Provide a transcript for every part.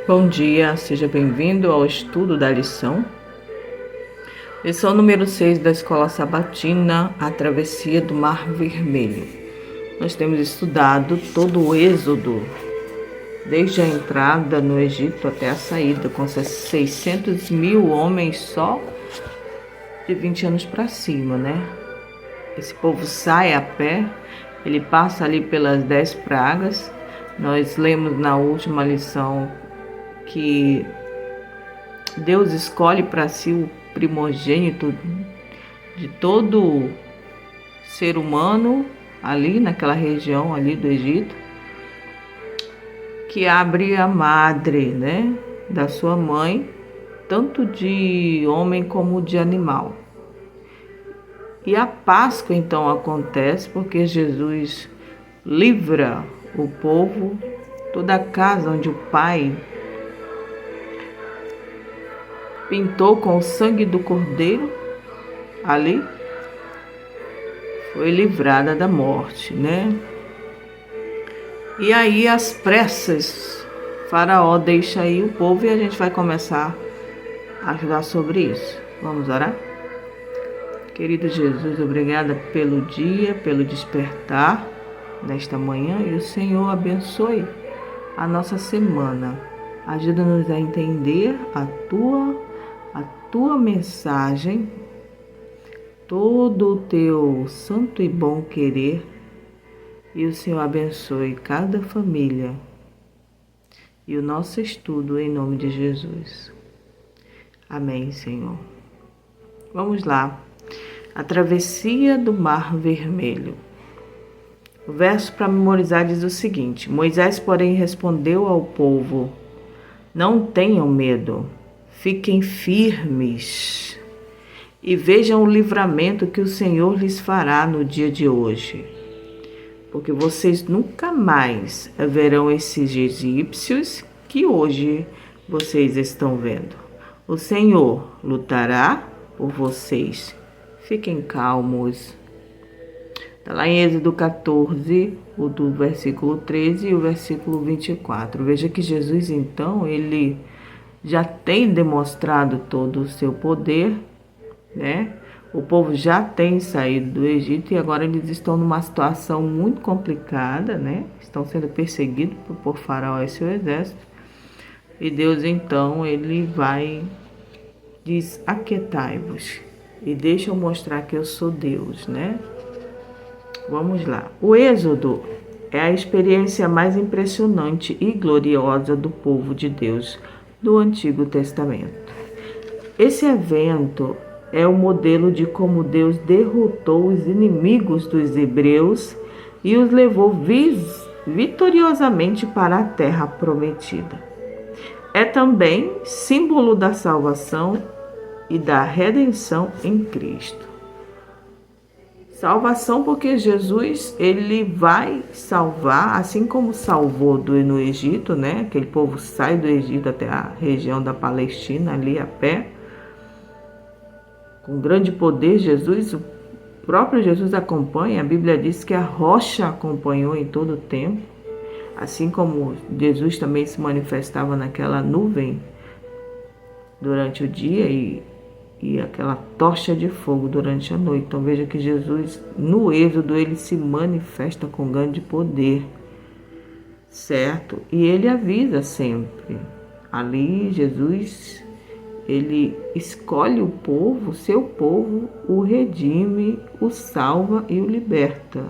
Bom dia, seja bem-vindo ao estudo da lição número 6 da Escola Sabatina, a Travessia do Mar Vermelho. Nós temos estudado todo o êxodo, desde a entrada no Egito até a saída, com 600 mil homens só de 20 anos para cima, né? Esse povo sai a pé, ele passa ali pelas 10 pragas. Nós lemos na última lição que Deus escolhe para si o primogênito de todo ser humano ali naquela região ali do Egito, que abre a madre, né, da sua mãe, tanto de homem como de animal. E a Páscoa então acontece porque Jesus livra o povo, toda a casa onde o Pai pintou com o sangue do Cordeiro, ali foi livrada da morte, né? E aí, às pressas, Faraó deixa aí o povo e a gente vai começar a estudar sobre isso. Vamos orar? Querido Jesus, obrigada pelo dia, pelo despertar nesta manhã, e o Senhor abençoe a nossa semana. Ajuda-nos a entender a tua mensagem, todo o teu santo e bom querer, e o Senhor abençoe cada família e o nosso estudo em nome de Jesus. Amém, Senhor. Vamos lá. A travessia do Mar Vermelho. O verso para memorizar diz o seguinte: Moisés, porém, respondeu ao povo: Não tenham medo. Fiquem firmes e vejam o livramento que o Senhor lhes fará no dia de hoje, porque vocês nunca mais verão esses egípcios que hoje vocês estão vendo. O Senhor lutará por vocês. Fiquem calmos. Está lá em Êxodo 14, o do versículo 13 e o versículo 24. Veja que Jesus, então, ele já tem demonstrado todo o seu poder, né? O povo já tem saído do Egito e agora eles estão numa situação muito complicada, né? Estão sendo perseguidos por Faraó e seu exército. E Deus, então, ele diz: aquietai-vos e deixa eu mostrar que eu sou Deus, né? Vamos lá. O Êxodo é a experiência mais impressionante e gloriosa do povo de Deus do Antigo Testamento. Esse evento é o modelo de como Deus derrotou os inimigos dos hebreus e os levou vitoriosamente para a terra prometida. É também símbolo da salvação e da redenção em Cristo. Salvação porque Jesus, ele vai salvar, assim como salvou no Egito, né? Aquele povo sai do Egito até a região da Palestina, ali a pé. Com grande poder, o próprio Jesus acompanha. A Bíblia diz que a rocha acompanhou em todo o tempo. Assim como Jesus também se manifestava naquela nuvem durante o dia e aquela tocha de fogo durante a noite. Então veja que Jesus, no Êxodo, ele se manifesta com grande poder, certo? E ele avisa sempre. Ali Jesus, ele escolhe o povo, seu povo, o redime, o salva e o liberta.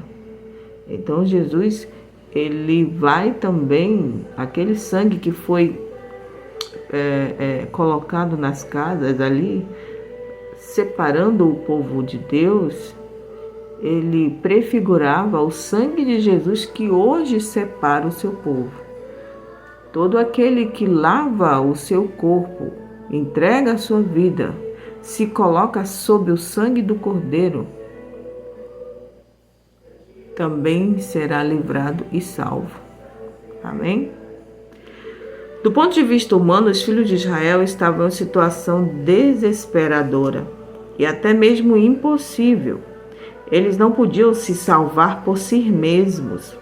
Então Jesus, ele vai também, aquele sangue que foi colocado nas casas ali, separando o povo de Deus, ele prefigurava o sangue de Jesus que hoje separa o seu povo. Todo aquele que lava o seu corpo, entrega a sua vida, se coloca sob o sangue do Cordeiro, também será livrado e salvo. Amém? Do ponto de vista humano, os filhos de Israel estavam em situação desesperadora e até mesmo impossível. Eles não podiam se salvar por si mesmos.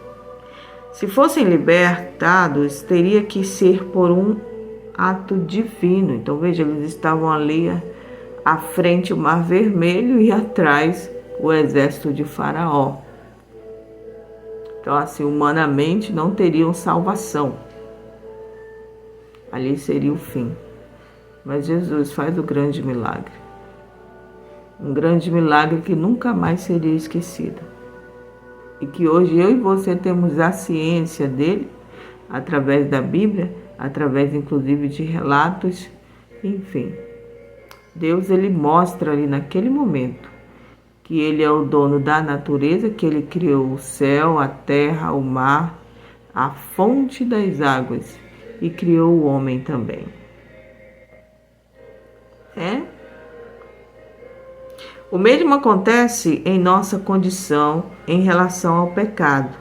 Se fossem libertados, teria que ser por um ato divino. Então veja, eles estavam ali à frente o Mar Vermelho e atrás o exército de Faraó. Então assim, humanamente não teriam salvação. Ali seria o fim. Mas Jesus faz o grande milagre. Um grande milagre que nunca mais seria esquecido. E que hoje eu e você temos a ciência dele, através da Bíblia, através inclusive de relatos, enfim. Deus, ele mostra ali naquele momento que ele é o dono da natureza, que ele criou o céu, a terra, o mar, a fonte das águas e criou o homem também. O mesmo acontece em nossa condição em relação ao pecado.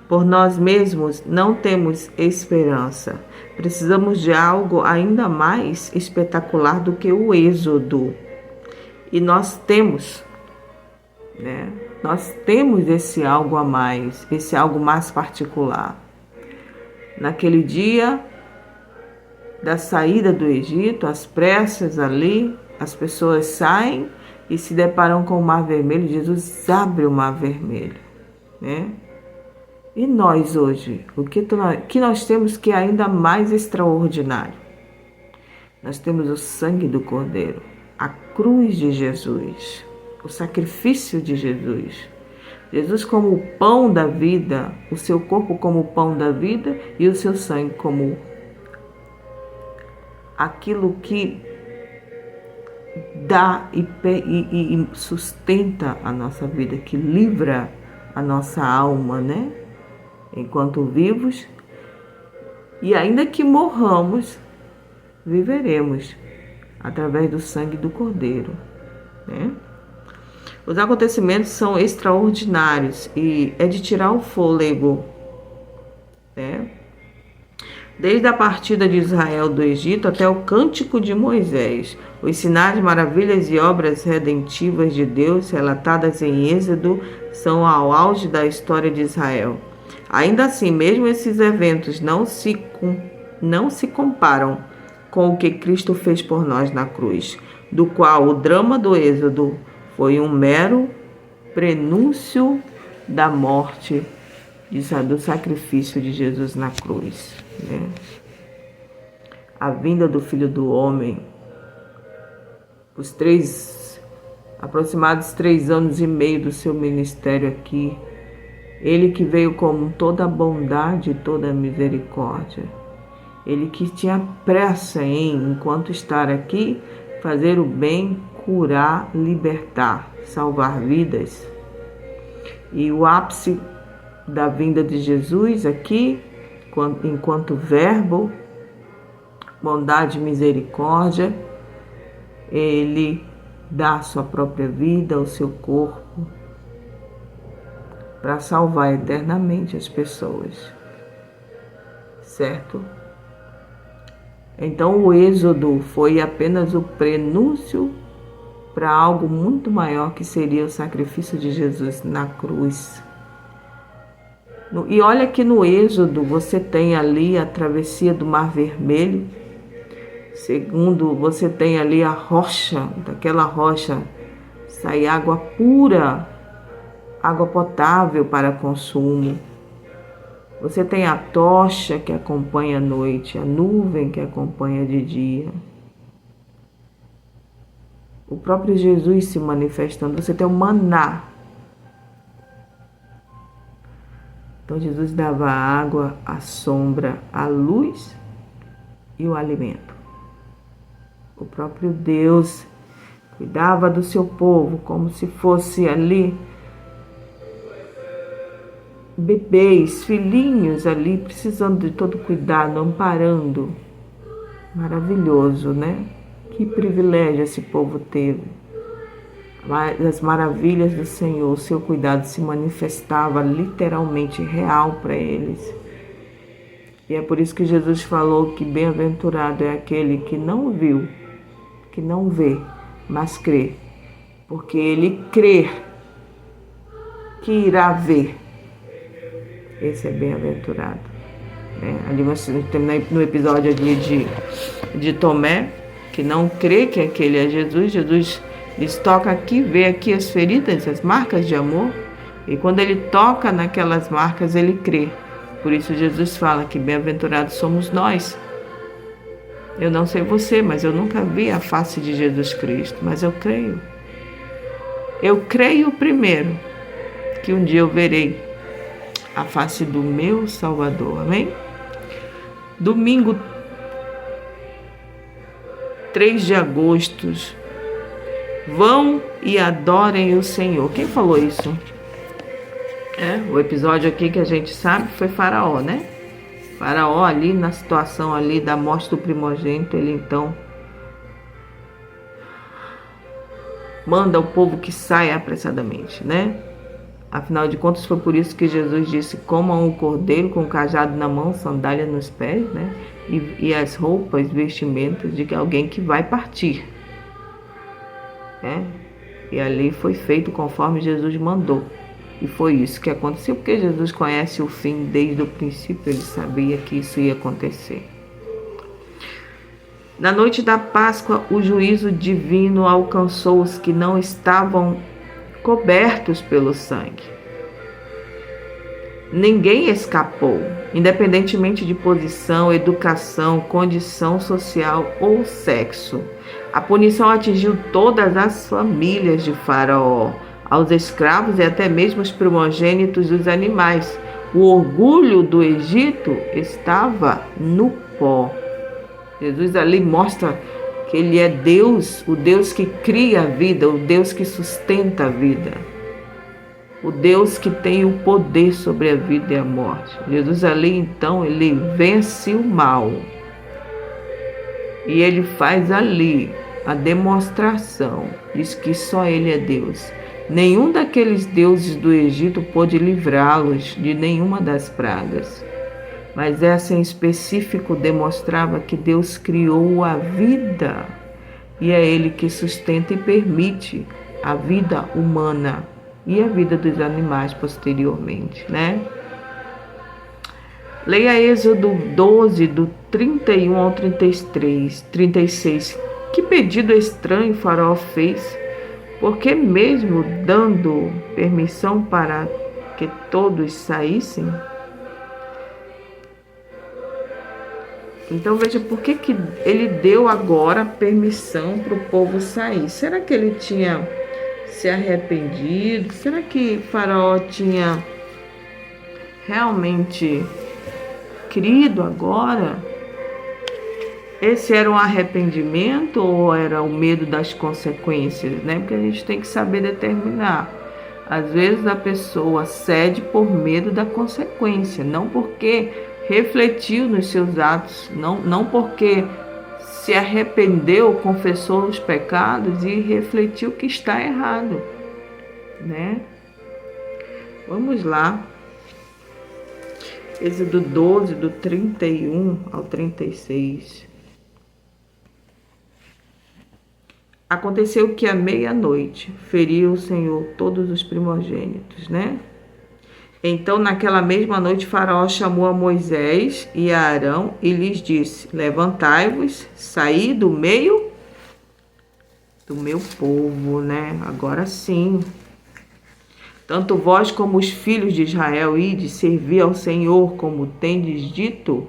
Por nós mesmos não temos esperança. Precisamos de algo ainda mais espetacular do que o êxodo. E nós temos, né? Nós temos esse algo a mais, esse algo mais particular. Naquele dia da saída do Egito, às pressas ali, as pessoas saem e se deparam com o Mar Vermelho. Jesus abre o Mar Vermelho, né? E nós hoje, o que nós temos que é ainda mais extraordinário? Nós temos o sangue do Cordeiro, a cruz de Jesus, o sacrifício de Jesus. Jesus como o pão da vida, o seu corpo como o pão da vida e o seu sangue como aquilo que dá e sustenta a nossa vida, que livra a nossa alma, né? Enquanto vivos, e ainda que morramos, viveremos através do sangue do Cordeiro, né? Os acontecimentos são extraordinários e é de tirar o fôlego, né? Desde a partida de Israel do Egito até o cântico de Moisés, os sinais, maravilhas e obras redentivas de Deus relatadas em Êxodo são ao auge da história de Israel. Ainda assim, mesmo esses eventos não se comparam com o que Cristo fez por nós na cruz, do qual o drama do Êxodo foi um mero prenúncio da morte, do sacrifício de Jesus na cruz, né? A vinda do Filho do Homem, os aproximados 3 anos e meio do seu ministério aqui, ele que veio com toda a bondade e toda a misericórdia. Ele que tinha pressa em, enquanto estar aqui, fazer o bem, curar, libertar, salvar vidas. E o ápice da vinda de Jesus aqui, enquanto verbo, bondade e misericórdia, ele dá a sua própria vida, o seu corpo, para salvar eternamente as pessoas, certo? Então o Êxodo foi apenas o prenúncio para algo muito maior, que seria o sacrifício de Jesus na cruz. E olha que no Êxodo você tem ali a travessia do Mar Vermelho. Segundo, você tem ali a rocha, daquela rocha sai água pura, água potável para consumo. Você tem a tocha que acompanha a noite, a nuvem que acompanha de dia. O próprio Jesus se manifestando. Você tem o maná. Então Jesus dava a água, a sombra, a luz e o alimento. O próprio Deus cuidava do seu povo como se fosse ali bebês, filhinhos ali, precisando de todo cuidado, amparando. Maravilhoso, né? Que privilégio esse povo teve. As maravilhas do Senhor, o seu cuidado se manifestava literalmente real para eles. E é por isso que Jesus falou que bem-aventurado é aquele que não viu, que não vê, mas crê. Porque ele crê que irá ver. Esse é bem-aventurado. né? Ali você tem no episódio ali de Tomé, que não crê que aquele é Jesus. Jesus lhes toca aqui, vê aqui as feridas, as marcas de amor, e quando ele toca naquelas marcas, ele crê. Por isso Jesus fala que bem-aventurados somos nós. Eu não sei você, mas eu nunca vi a face de Jesus Cristo, mas eu creio. Eu creio primeiro que um dia eu verei a face do meu Salvador, amém? Domingo 3 de agosto, vão e adorem o Senhor. Quem falou isso? O episódio aqui que a gente sabe foi Faraó, né? Faraó ali na situação ali da morte do primogênito, ele então manda o povo que saia apressadamente, né? Afinal de contas, foi por isso que Jesus disse: comam o cordeiro com o cajado na mão, sandália nos pés, né? E as roupas, vestimentas de alguém que vai partir, né? E ali foi feito conforme Jesus mandou. E foi isso que aconteceu, porque Jesus conhece o fim desde o princípio, ele sabia que isso ia acontecer. Na noite da Páscoa, o juízo divino alcançou os que não estavam cobertos pelo sangue. Ninguém escapou, independentemente de posição, educação, condição social ou sexo. A punição atingiu todas as famílias de Faraó, aos escravos e até mesmo os primogênitos dos animais. O orgulho do Egito estava no pó. Jesus ali mostra que ele é Deus, o Deus que cria a vida, o Deus que sustenta a vida, o Deus que tem o poder sobre a vida e a morte. Jesus ali então, ele vence o mal. E ele faz ali a demonstração, diz que só ele é Deus. Nenhum daqueles deuses do Egito pôde livrá-los de nenhuma das pragas. Mas essa em específico demonstrava que Deus criou a vida e é Ele que sustenta e permite a vida humana e a vida dos animais posteriormente, né? Leia Êxodo 12, do 31 ao 36. Que pedido estranho Faraó fez, porque mesmo dando permissão para que todos saíssem. Então veja por que ele deu agora permissão para o povo sair. Será que ele tinha se arrependido? Será que Faraó tinha realmente crido agora? Esse era um arrependimento ou era o medo das consequências, né? Porque a gente tem que saber determinar. Às vezes a pessoa cede por medo da consequência, não porque refletiu nos seus atos, não porque se arrependeu, confessou os pecados e refletiu que está errado, né? Vamos lá. Êxodo 12, do 31 ao 36. Aconteceu que à meia-noite feriu o Senhor todos os primogênitos, né? Então, naquela mesma noite, Faraó chamou a Moisés e a Arão e lhes disse: levantai-vos, saí do meio do meu povo, né? Agora sim. Tanto vós como os filhos de Israel ide servir ao Senhor, como tendes dito.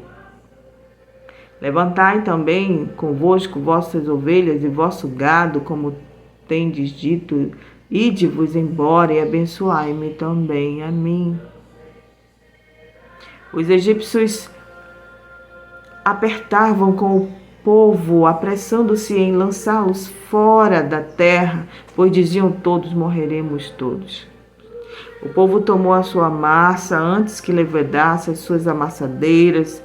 Levantai também convosco vossas ovelhas e vosso gado, como tendes dito. Ide-vos embora e abençoai-me também a mim. Os egípcios apertavam com o povo, apressando-se em lançá-los fora da terra, pois diziam todos: morreremos todos. O povo tomou a sua massa antes que levedasse as suas amassadeiras,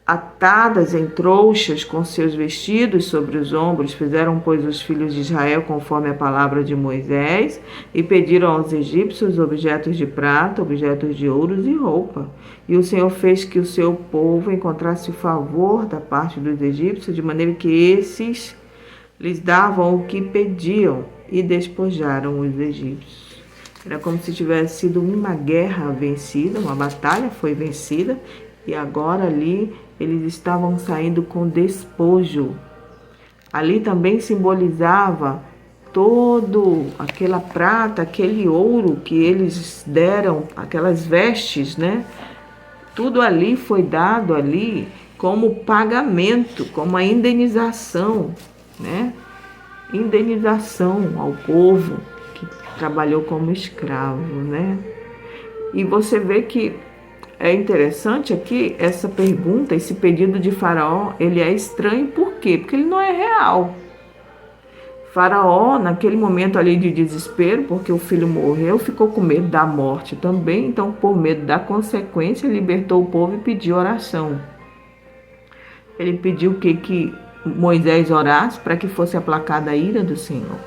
atadas em trouxas com seus vestidos sobre os ombros. Fizeram, pois, os filhos de Israel conforme a palavra de Moisés e pediram aos egípcios objetos de prata, objetos de ouros e roupa. E o Senhor fez que o seu povo encontrasse favor da parte dos egípcios, de maneira que esses lhes davam o que pediam e despojaram os egípcios. Era como se tivesse sido uma guerra vencida, uma batalha foi vencida, E agora ali eles estavam saindo com despojo. Ali também simbolizava todo aquela prata, aquele ouro que eles deram, aquelas vestes, né? Tudo ali foi dado ali como pagamento, como a indenização, né? Indenização ao povo que trabalhou como escravo, né? E você vê que é interessante aqui essa pergunta, esse pedido de Faraó, ele é estranho por quê? Porque ele não é real. Faraó, naquele momento ali de desespero, porque o filho morreu, ficou com medo da morte também, então por medo da consequência, libertou o povo e pediu oração. Ele pediu que Moisés orasse para que fosse aplacada a ira do Senhor.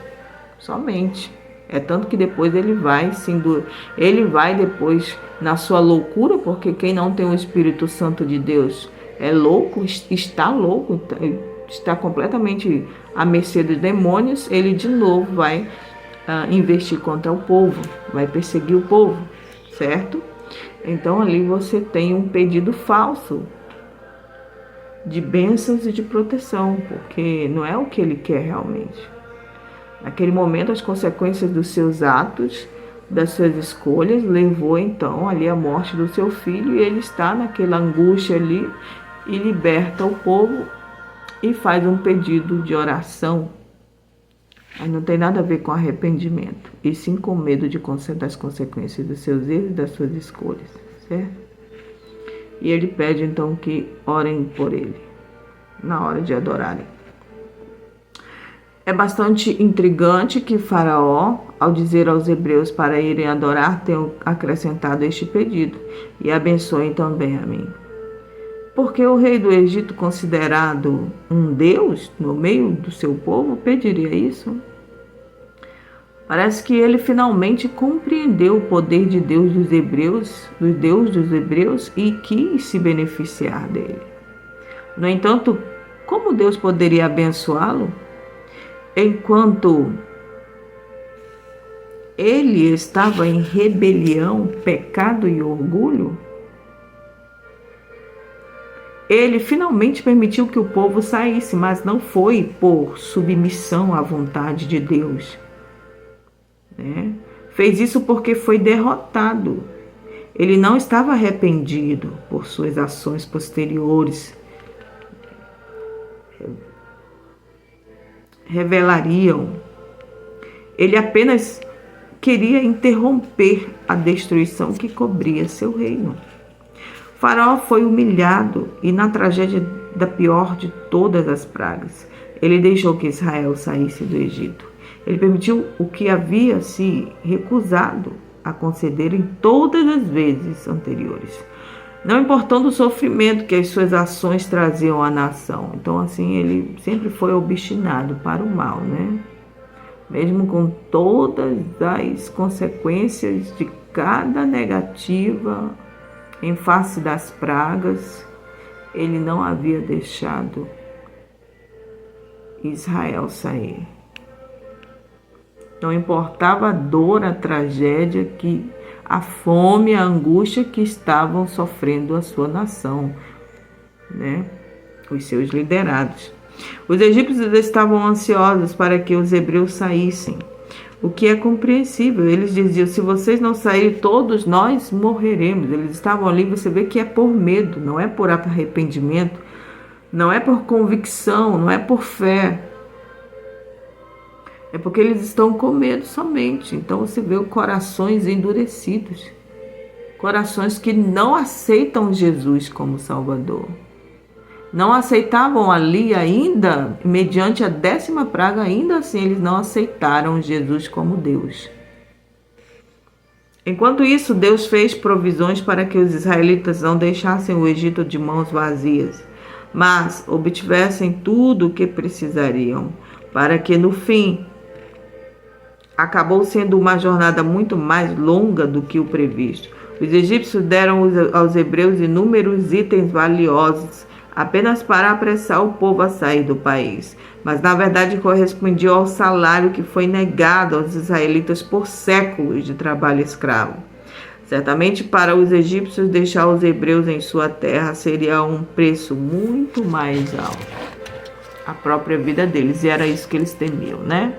Somente. É tanto que depois ele vai depois na sua loucura, porque quem não tem o Espírito Santo de Deus é louco, está completamente à mercê dos demônios. Ele de novo vai investir contra o povo, vai perseguir o povo, certo? Então ali você tem um pedido falso de bênçãos e de proteção, porque não é o que ele quer realmente. Naquele momento, as consequências dos seus atos, das suas escolhas, levou então ali a morte do seu filho, e ele está naquela angústia ali e liberta o povo e faz um pedido de oração. Mas não tem nada a ver com arrependimento, e sim com medo das consequências dos seus erros e das suas escolhas, certo? E ele pede então que orem por ele na hora de adorarem. É bastante intrigante que Faraó, ao dizer aos hebreus para irem adorar, tenha acrescentado este pedido: e abençoem também a mim. Porque o rei do Egito, considerado um deus no meio do seu povo, pediria isso? Parece que ele finalmente compreendeu o poder de Deus dos hebreus, do Deus dos hebreus, e quis se beneficiar dele. No entanto, como Deus poderia abençoá-lo enquanto ele estava em rebelião, pecado e orgulho? Ele finalmente permitiu que o povo saísse, mas não foi por submissão à vontade de Deus, né? Fez isso porque foi derrotado. Ele não estava arrependido por suas ações posteriores. Revelariam. Ele apenas queria interromper a destruição que cobria seu reino. Faraó foi humilhado e na tragédia da pior de todas as pragas, ele deixou que Israel saísse do Egito. Ele permitiu o que havia se recusado a conceder em todas as vezes anteriores, não importando o sofrimento que as suas ações traziam à nação. Então, assim, ele sempre foi obstinado para o mal, né? Mesmo com todas as consequências de cada negativa em face das pragas, ele não havia deixado Israel sair. Não importava a dor, a tragédia, a fome, a angústia que estavam sofrendo a sua nação, né? Os seus liderados. Os egípcios estavam ansiosos para que os hebreus saíssem, o que é compreensível. Eles diziam: se vocês não saírem, todos nós morreremos. Eles estavam ali, você vê que é por medo, não é por arrependimento, não é por convicção, não é por fé. É porque eles estão com medo somente. Então você vê corações endurecidos, corações que não aceitam Jesus como Salvador. Não aceitavam ali ainda, mediante a 10ª praga, ainda assim eles não aceitaram Jesus como Deus. Enquanto isso, Deus fez provisões para que os israelitas não deixassem o Egito de mãos vazias, mas obtivessem tudo o que precisariam, para que no fim acabou sendo uma jornada muito mais longa do que o previsto. Os egípcios deram aos hebreus inúmeros itens valiosos apenas para apressar o povo a sair do país, mas na verdade correspondia ao salário que foi negado aos israelitas por séculos de trabalho escravo. Certamente para os egípcios deixar os hebreus em sua terra seria um preço muito mais alto. A própria vida deles, e era isso que eles temiam, né?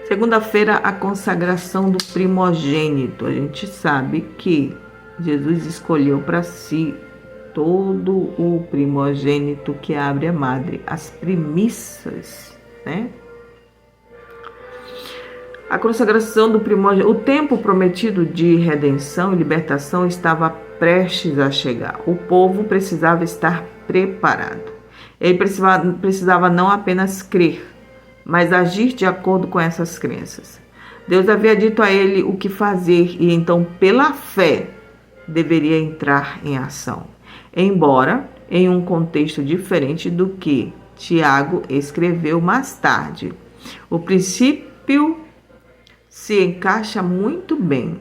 Segunda-feira, a consagração do primogênito. A gente sabe que Jesus escolheu para si todo o primogênito que abre a madre, as primícias, né? A consagração do primogênito, o tempo prometido de redenção e libertação estava prestes a chegar. O povo precisava estar preparado. Ele precisava não apenas crer, mas agir de acordo com essas crenças. Deus havia dito a ele o que fazer e então, pela fé, deveria entrar em ação. Embora em um contexto diferente do que Tiago escreveu mais tarde. O princípio se encaixa muito bem.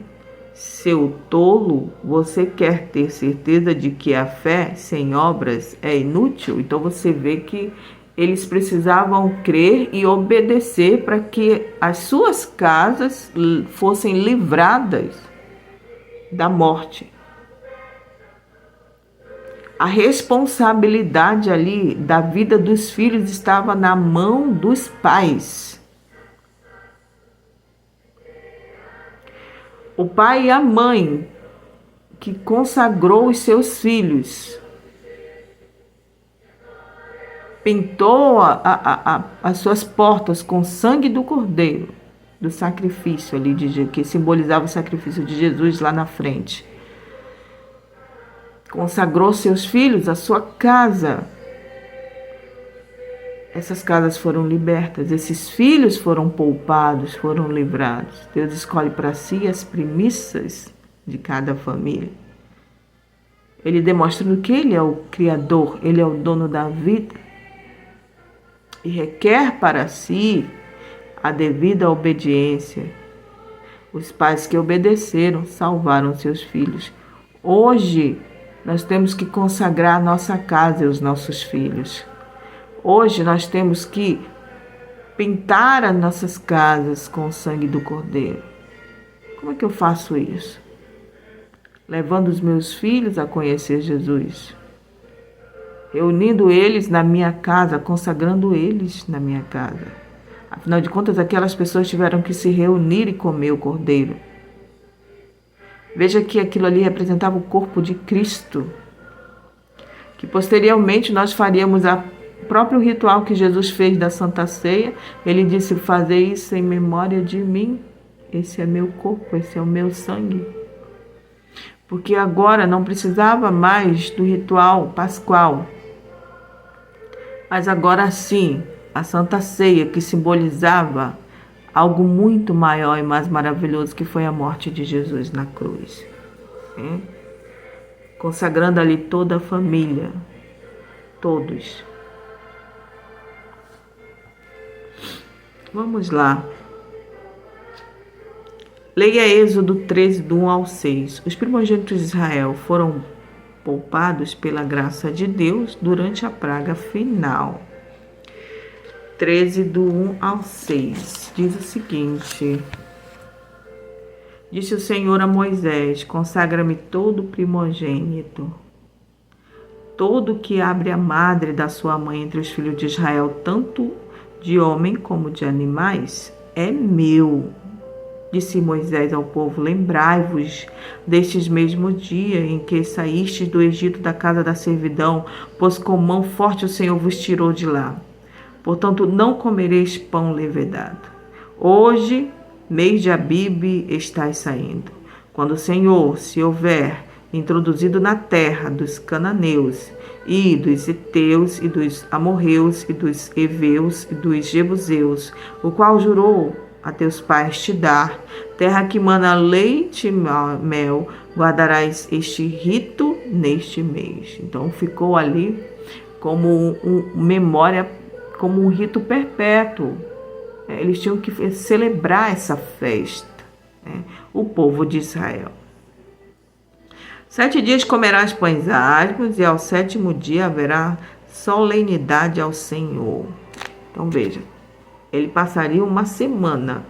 Seu tolo, você quer ter certeza de que a fé sem obras é inútil? Então você vê que eles precisavam crer e obedecer para que as suas casas fossem livradas da morte. A responsabilidade ali da vida dos filhos estava na mão dos pais. O pai e a mãe que consagrou os seus filhos, pintou as suas portas com sangue do cordeiro, do sacrifício ali, que simbolizava o sacrifício de Jesus lá na frente. Consagrou seus filhos, a sua casa. Essas casas foram libertas, esses filhos foram poupados, foram livrados. Deus escolhe para si as primícias de cada família. Ele demonstrando que Ele é o Criador, Ele é o dono da vida. E requer para si a devida obediência. Os pais que obedeceram salvaram seus filhos. Hoje, nós temos que consagrar a nossa casa e os nossos filhos. Hoje nós temos que pintar as nossas casas com o sangue do Cordeiro. Como é que eu faço isso? Levando os meus filhos a conhecer Jesus. Reunindo eles na minha casa, consagrando eles na minha casa. Afinal de contas, aquelas pessoas tiveram que se reunir e comer o Cordeiro. Veja que aquilo ali representava o corpo de Cristo. Que posteriormente nós faríamos o próprio ritual que Jesus fez da Santa Ceia. Ele disse: fazei isso em memória de mim. Esse é meu corpo, esse é o meu sangue. Porque agora não precisava mais do ritual pascual. Mas agora sim, a Santa Ceia, que simbolizava algo muito maior e mais maravilhoso, que foi a morte de Jesus na cruz. Consagrando ali toda a família, todos. Vamos lá. Leia Êxodo 13, do 1 ao 6. Os primogênitos de Israel foram poupados pela graça de Deus durante a praga final. 13, do 1 ao 6. Diz o seguinte: Disse o Senhor a Moisés: consagra-me todo primogênito, todo que abre a madre da sua mãe entre os filhos de Israel, tanto de homem como de animais, é meu. Disse Moisés ao povo: lembrai-vos destes mesmos dias em que saístes do Egito, da casa da servidão, pois com mão forte o Senhor vos tirou de lá. Portanto, não comereis pão levedado. Hoje, mês de Abibe, estáis saindo. Quando o Senhor se houver introduzido na terra dos cananeus, e dos heteus, e dos amorreus, e dos heveus, e dos jebuseus, o qual jurou a teus pais te dar, terra que mana leite e mel, guardarás este rito neste mês. Então ficou ali como memória, como um rito perpétuo. Eles tinham que celebrar essa festa, o povo de Israel. 7 dias comerás pães asmos, e ao 7º dia haverá solenidade ao Senhor. Então veja, ele passaria uma semana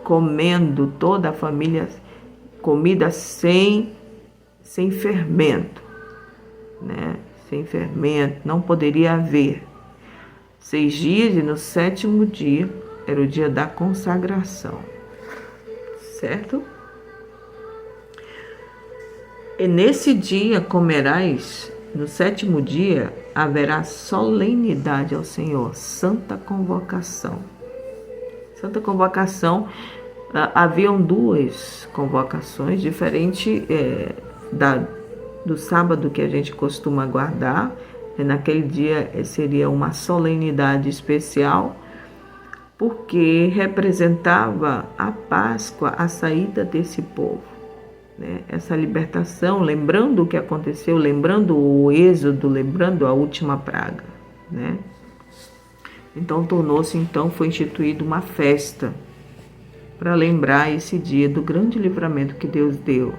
comendo toda a família comida sem fermento, né? Sem fermento, não poderia haver. 6 dias e no 7º dia era o dia da consagração, certo? E nesse dia comerás, no 7º dia haverá solenidade ao Senhor, santa convocação. Santa convocação, haviam 2 convocações diferentes do sábado que a gente costuma guardar. Naquele dia seria uma solenidade especial, porque representava a Páscoa, a saída desse povo, né? Essa libertação, lembrando o que aconteceu, lembrando o êxodo, lembrando a última praga, né? Então foi instituída uma festa para lembrar esse dia do grande livramento que Deus deu.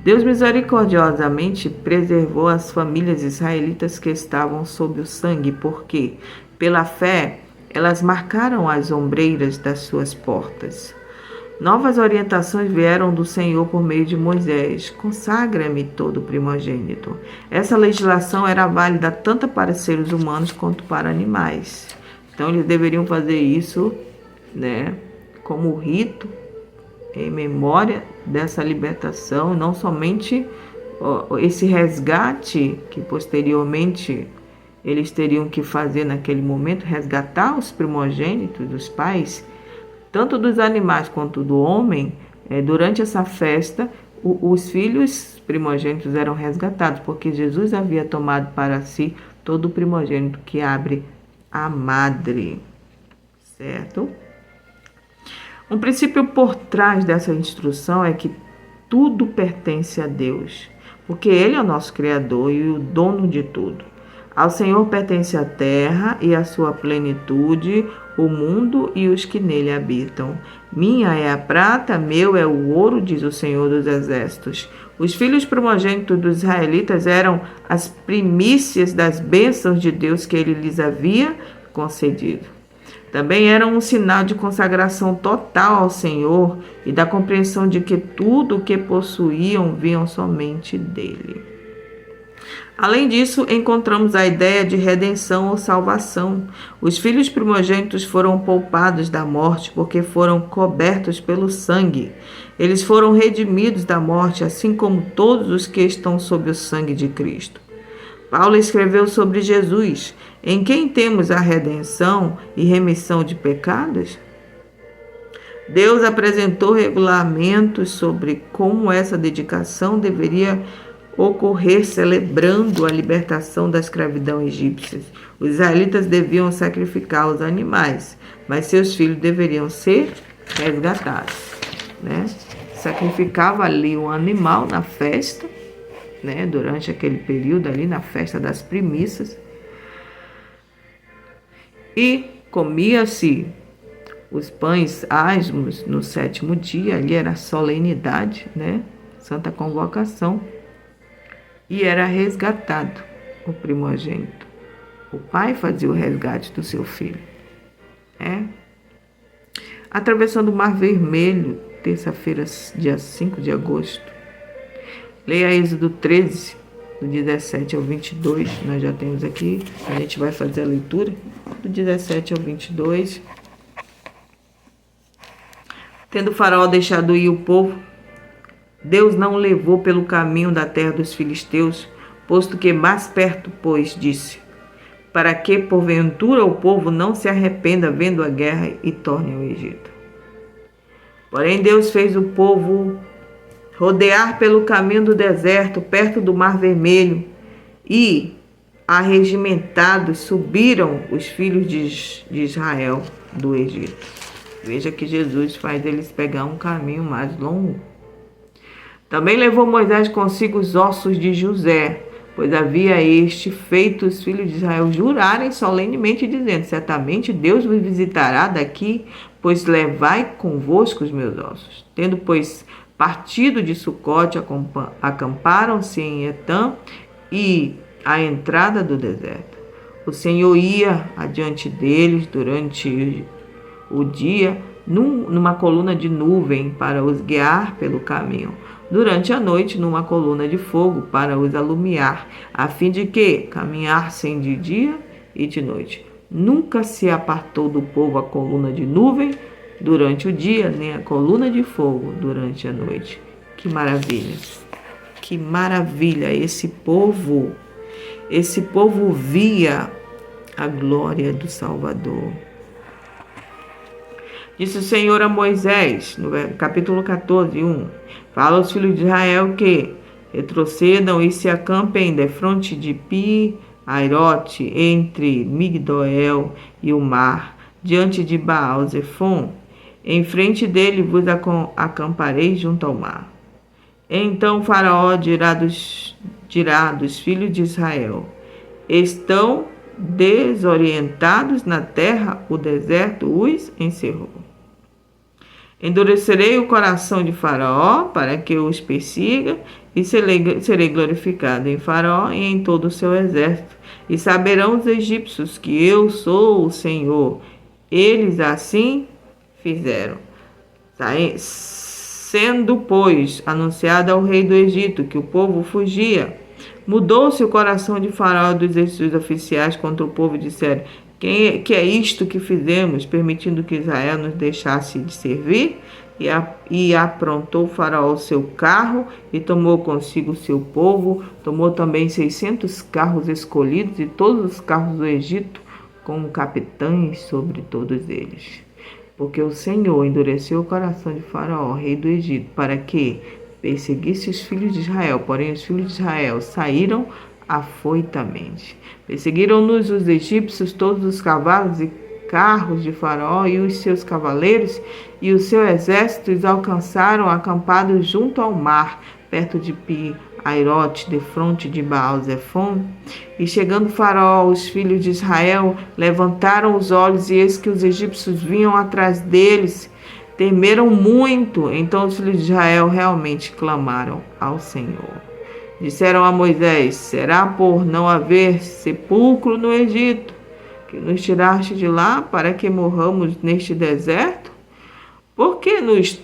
Deus misericordiosamente preservou as famílias israelitas que estavam sob o sangue, porque, pela fé, elas marcaram as ombreiras das suas portas. Novas orientações vieram do Senhor por meio de Moisés. Consagra-me todo primogênito. Essa legislação era válida tanto para seres humanos quanto para animais. Então, eles deveriam fazer isso, né, como rito, em memória dessa libertação, não somente esse resgate que posteriormente eles teriam que fazer naquele momento, resgatar os primogênitos dos pais, tanto dos animais quanto do homem. Durante essa festa, os filhos primogênitos eram resgatados, porque Jesus havia tomado para si todo o primogênito que abre a madre, certo? Um princípio por trás dessa instrução é que tudo pertence a Deus, porque Ele é o nosso Criador e o dono de tudo. Ao Senhor pertence a terra e a sua plenitude, o mundo e os que nele habitam. Minha é a prata, meu é o ouro, diz o Senhor dos Exércitos. Os filhos primogênitos dos israelitas eram as primícias das bênçãos de Deus que Ele lhes havia concedido. Também eram um sinal de consagração total ao Senhor e da compreensão de que tudo o que possuíam vinham somente dele. Além disso, encontramos a ideia de redenção ou salvação. Os filhos primogênitos foram poupados da morte porque foram cobertos pelo sangue. Eles foram redimidos da morte, assim como todos os que estão sob o sangue de Cristo. Paulo escreveu sobre Jesus, em quem temos a redenção e remissão de pecados. Deus apresentou regulamentos sobre como essa dedicação deveria ocorrer, celebrando a libertação da escravidão egípcia. Os israelitas deviam sacrificar os animais, mas seus filhos deveriam ser resgatados, né? Sacrificava ali um animal na festa, né? Durante aquele período ali, na festa das primícias, e comia-se os pães asmos no 7º dia. Ali era a solenidade, né? Santa convocação. E era resgatado o primogênito. O pai fazia o resgate do seu filho. Atravessando o Mar Vermelho, terça-feira, dia 5 de agosto. Leia Êxodo 13, do 17 ao 22. Nós já temos aqui. A gente vai fazer a leitura do 17 ao 22. Tendo o faraó deixado ir o povo, Deus não o levou pelo caminho da terra dos filisteus, posto que mais perto, pois, disse, para que, porventura, o povo não se arrependa vendo a guerra e torne ao Egito. Porém, Deus fez o povo rodear pelo caminho do deserto, perto do Mar Vermelho, e, arregimentados, subiram os filhos de Israel do Egito. Veja que Jesus faz eles pegar um caminho mais longo. Também levou Moisés consigo os ossos de José, pois havia este feito os filhos de Israel jurarem solenemente, dizendo, certamente Deus vos visitará daqui, pois levai convosco os meus ossos. Tendo, pois, partido de Sucote, acamparam-se em Etã e à entrada do deserto. O Senhor ia adiante deles durante o dia, numa coluna de nuvem para os guiar pelo caminho. Durante a noite, numa coluna de fogo para os alumiar, a fim de que caminhassem de dia e de noite. Nunca se apartou do povo a coluna de nuvem durante o dia, nem a coluna de fogo durante a noite. Que maravilha! Que maravilha! Esse povo via a glória do Salvador. Disse o Senhor a Moisés, no capítulo 14, 1. Fala aos filhos de Israel que retrocedam e se acampem defronte de Pi-Airote, entre Migdoel e o mar, diante de Baal-Zefon. Em frente dele vos acampareis junto ao mar. Então Faraó dirá dos filhos de Israel: estão desorientados na terra, o deserto os encerrou. Endurecerei o coração de Faraó para que os persiga, e serei glorificado em Faraó e em todo o seu exército. E saberão os egípcios que eu sou o Senhor. Eles assim fizeram. Sendo, pois, anunciado ao rei do Egito que o povo fugia, mudou-se o coração de Faraó dos seus oficiais contra o povo e disseram: que é isto que fizemos, permitindo que Israel nos deixasse de servir? E aprontou Faraó o seu carro e tomou consigo o seu povo, tomou também 600 carros escolhidos e todos os carros do Egito, com capitães sobre todos eles. Porque o Senhor endureceu o coração de Faraó, rei do Egito, para que perseguisse os filhos de Israel. Porém, os filhos de Israel saíram afoitamente. Perseguiram-nos os egípcios, todos os cavalos e carros de Faraó e os seus cavaleiros, e os seus exércitos alcançaram acampados junto ao mar, perto de Pi-Airote, defronte de Baal-Zefon. E chegando Faraó, os filhos de Israel levantaram os olhos, e eis que os egípcios vinham atrás deles. Temeram muito. Então os filhos de Israel realmente clamaram ao Senhor. Disseram a Moisés: será por não haver sepulcro no Egito que nos tiraste de lá para que morramos neste deserto? Por que nos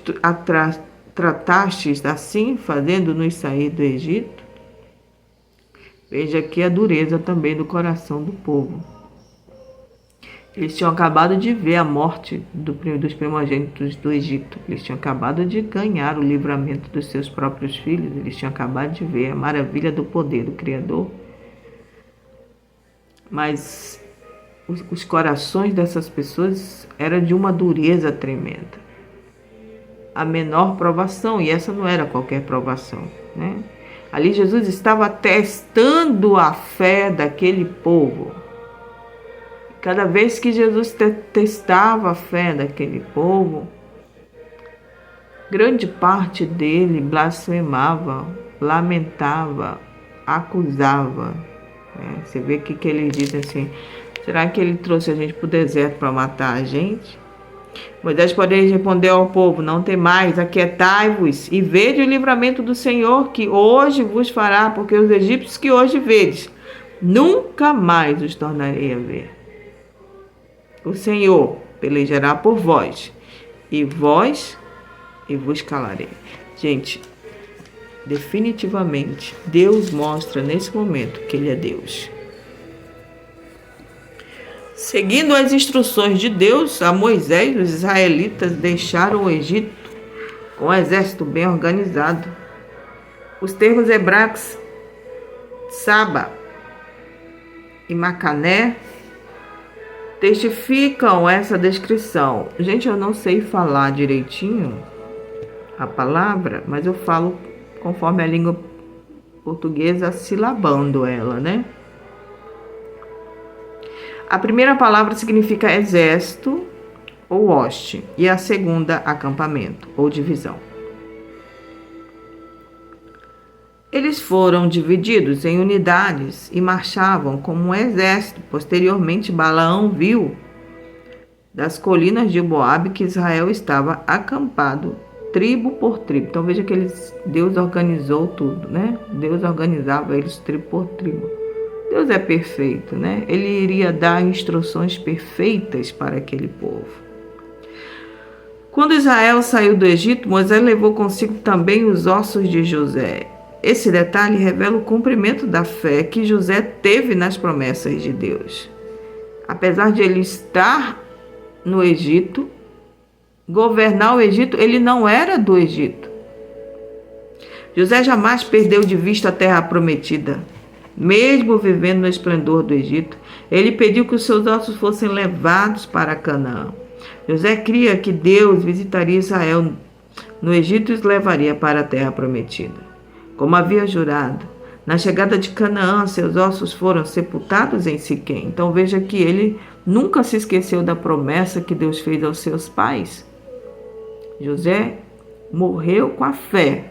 tratastes assim, fazendo-nos sair do Egito? Veja aqui a dureza também do coração do povo. Eles tinham acabado de ver a morte dos primogênitos do Egito. Eles tinham acabado de ganhar o livramento dos seus próprios filhos. Eles tinham acabado de ver a maravilha do poder do Criador. Mas os corações dessas pessoas eram de uma dureza tremenda. A menor provação, e essa não era qualquer provação, né? Ali Jesus estava testando a fé daquele povo. Cada vez que Jesus testava a fé daquele povo, grande parte dele blasfemava, lamentava, acusava. Você vê que ele diz assim: será que ele trouxe a gente para o deserto para matar a gente? Moisés, porém, respondeu ao povo: não temais, aquietai-vos e vede o livramento do Senhor que hoje vos fará, porque os egípcios que hoje vedes, nunca mais os tornarei a ver. O Senhor pelejará por vós, e vos calarei. Gente, definitivamente, Deus mostra nesse momento que Ele é Deus. Seguindo as instruções de Deus a Moisés, os israelitas deixaram o Egito com um exército bem organizado. Os termos hebraicos Saba e Macané testificam essa descrição. Gente, eu não sei falar direitinho a palavra, mas eu falo conforme a língua portuguesa, silabando ela, né? A primeira palavra significa exército ou hoste, e a segunda, acampamento ou divisão. Eles foram divididos em unidades e marchavam como um exército. Posteriormente, Balaão viu das colinas de Moabe que Israel estava acampado, tribo por tribo. Então veja que Deus organizou tudo, né? Deus organizava eles tribo por tribo. Deus é perfeito, né? Ele iria dar instruções perfeitas para aquele povo. Quando Israel saiu do Egito, Moisés levou consigo também os ossos de José. Esse detalhe revela o cumprimento da fé que José teve nas promessas de Deus. Apesar de ele estar no Egito, governar o Egito, ele não era do Egito. José jamais perdeu de vista a terra prometida. Mesmo vivendo no esplendor do Egito, ele pediu que os seus ossos fossem levados para Canaã. José cria que Deus visitaria Israel no Egito e os levaria para a terra prometida. Como havia jurado, na chegada de Canaã, seus ossos foram sepultados em Siquém. Então veja que ele nunca se esqueceu da promessa que Deus fez aos seus pais. José morreu com a fé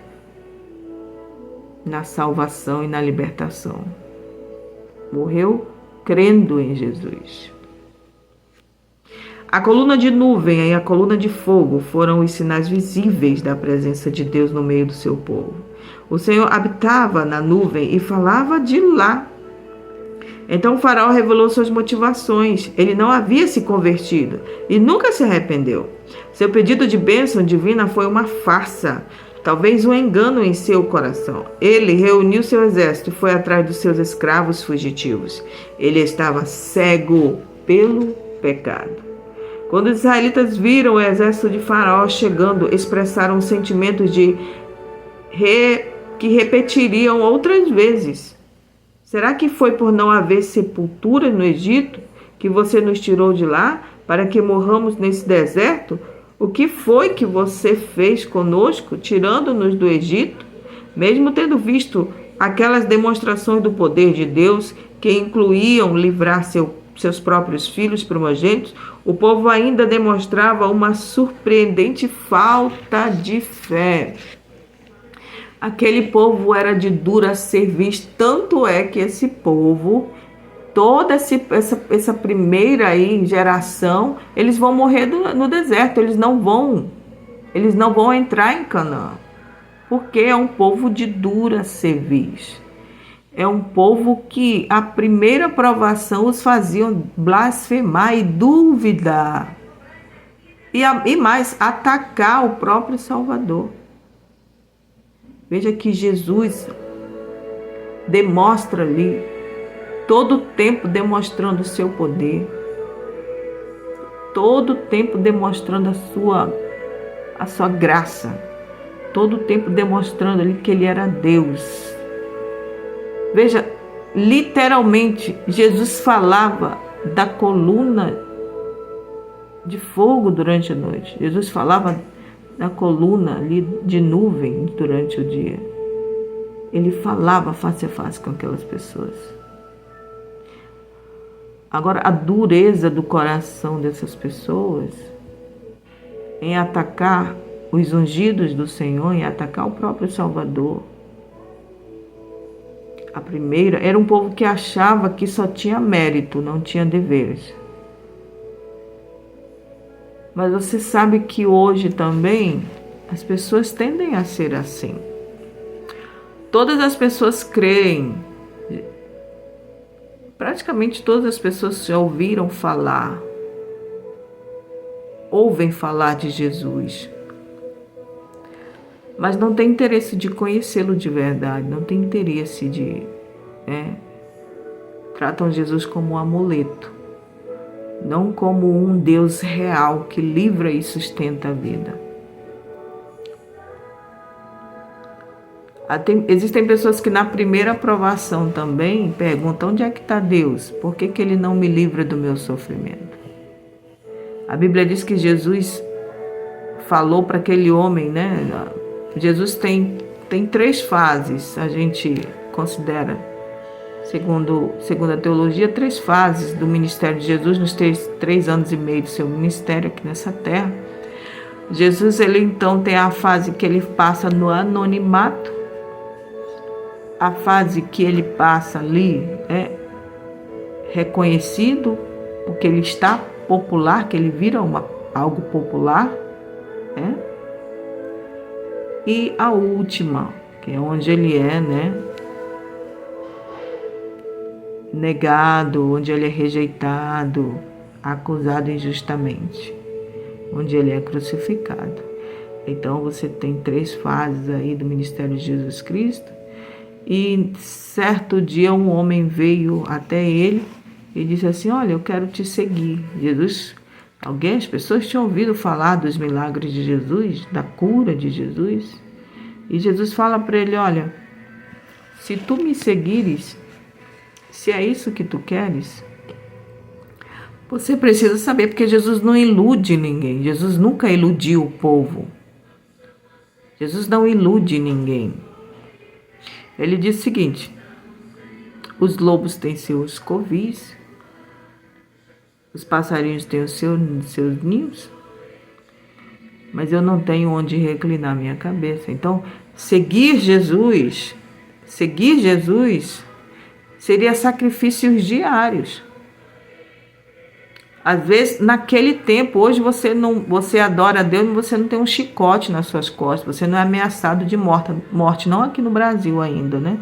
na salvação e na libertação. Morreu crendo em Jesus. A coluna de nuvem e a coluna de fogo foram os sinais visíveis da presença de Deus no meio do seu povo. O Senhor habitava na nuvem e falava de lá. Então o faraó revelou suas motivações. Ele não havia se convertido e nunca se arrependeu. Seu pedido de bênção divina foi uma farsa, talvez um engano em seu coração. Ele reuniu seu exército e foi atrás dos seus escravos fugitivos. Ele estava cego pelo pecado. Quando os israelitas viram o exército de Faraó chegando, expressaram sentimentos que repetiriam outras vezes. Será que foi por não haver sepultura no Egito que você nos tirou de lá para que morramos nesse deserto? O que foi que você fez conosco, tirando-nos do Egito? Mesmo tendo visto aquelas demonstrações do poder de Deus, que incluíam livrar seus próprios filhos primogênitos, o povo ainda demonstrava uma surpreendente falta de fé. Aquele povo era de dura cerviz, tanto é que esse povo, toda essa primeira geração, eles vão morrer no deserto, eles não vão entrar em Canaã, porque é um povo de dura cerviz. É um povo que a primeira provação os faziam blasfemar e duvidar. E mais, atacar o próprio Salvador. Veja que Jesus demonstra ali, todo o tempo demonstrando o seu poder. Todo o tempo demonstrando a sua graça. Todo o tempo demonstrando ali que ele era Deus. Veja, literalmente, Jesus falava da coluna de fogo durante a noite. Jesus falava da coluna ali de nuvem durante o dia. Ele falava face a face com aquelas pessoas. Agora, a dureza do coração dessas pessoas em atacar os ungidos do Senhor, em atacar o próprio Salvador. A primeira era um povo que achava que só tinha mérito, não tinha deveres. Mas você sabe que hoje também as pessoas tendem a ser assim. Todas as pessoas creem, praticamente todas as pessoas já ouviram falar, ouvem falar de Jesus, mas não tem interesse de conhecê-lo de verdade, não tem interesse tratam Jesus como um amuleto, não como um Deus real que livra e sustenta a vida. Existem pessoas que na primeira provação também perguntam: onde é que está Deus? Por que ele não me livra do meu sofrimento? A Bíblia diz que Jesus falou para aquele homem, Jesus tem 3 fases, a gente considera, segundo a teologia, 3 fases do ministério de Jesus nos 3 anos e meio do seu ministério aqui nessa terra. Jesus, ele então tem a fase que ele passa no anonimato, a fase que ele passa ali reconhecido, porque ele está popular, que ele vira algo popular, e a última, que é onde ele é, negado, onde ele é rejeitado, acusado injustamente. onde ele é crucificado. Então você tem 3 fases aí do ministério de Jesus Cristo. E certo dia um homem veio até ele e disse assim: olha, eu quero te seguir. As pessoas tinham ouvido falar dos milagres de Jesus, da cura de Jesus. E Jesus fala para ele: olha, se tu me seguires, se é isso que tu queres, você precisa saber, porque Jesus não ilude ninguém. Jesus nunca iludiu o povo. Jesus não ilude ninguém. Ele diz o seguinte: os lobos têm seus covis, os passarinhos têm os seus ninhos, mas eu não tenho onde reclinar minha cabeça. Então, seguir Jesus seria sacrifícios diários. Às vezes, naquele tempo, hoje você adora a Deus, mas você não tem um chicote nas suas costas, você não é ameaçado de morte, não aqui no Brasil ainda, né?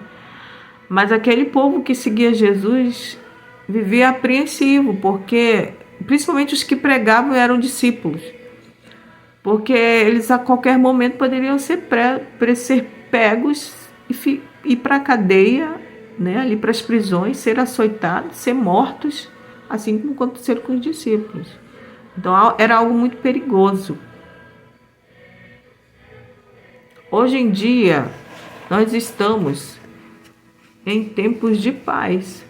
Mas aquele povo que seguia Jesus vivia apreensivo, porque principalmente os que pregavam eram discípulos, porque eles a qualquer momento poderiam ser pegos e ir para a cadeia, né? Ali para as prisões, ser açoitados, ser mortos, assim como aconteceu com os discípulos. Então era algo muito perigoso. Hoje em dia, nós estamos em tempos de paz,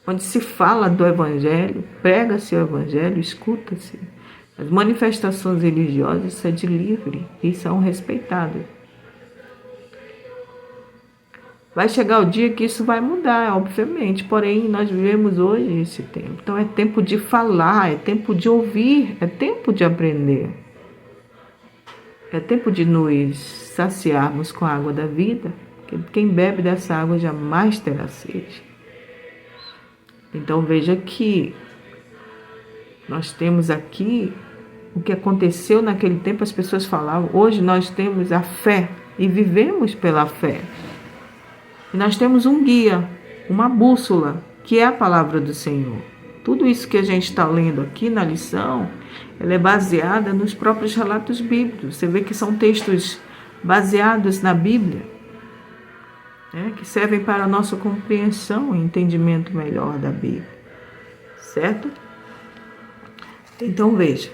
onde se fala do Evangelho, prega-se o Evangelho, escuta-se. As manifestações religiosas são de livre e são respeitadas. Vai chegar o dia que isso vai mudar, obviamente, porém nós vivemos hoje esse tempo. Então é tempo de falar, é tempo de ouvir, é tempo de aprender. É tempo de nos saciarmos com a água da vida, porque quem bebe dessa água jamais terá sede. Então veja que nós temos aqui o que aconteceu naquele tempo, as pessoas falavam, hoje nós temos a fé e vivemos pela fé. E nós temos um guia, uma bússola, que é a palavra do Senhor. Tudo isso que a gente está lendo aqui na lição, ela é baseada nos próprios relatos bíblicos. Você vê que são textos baseados na Bíblia, né, que servem para a nossa compreensão e entendimento melhor da Bíblia. Certo? Então veja.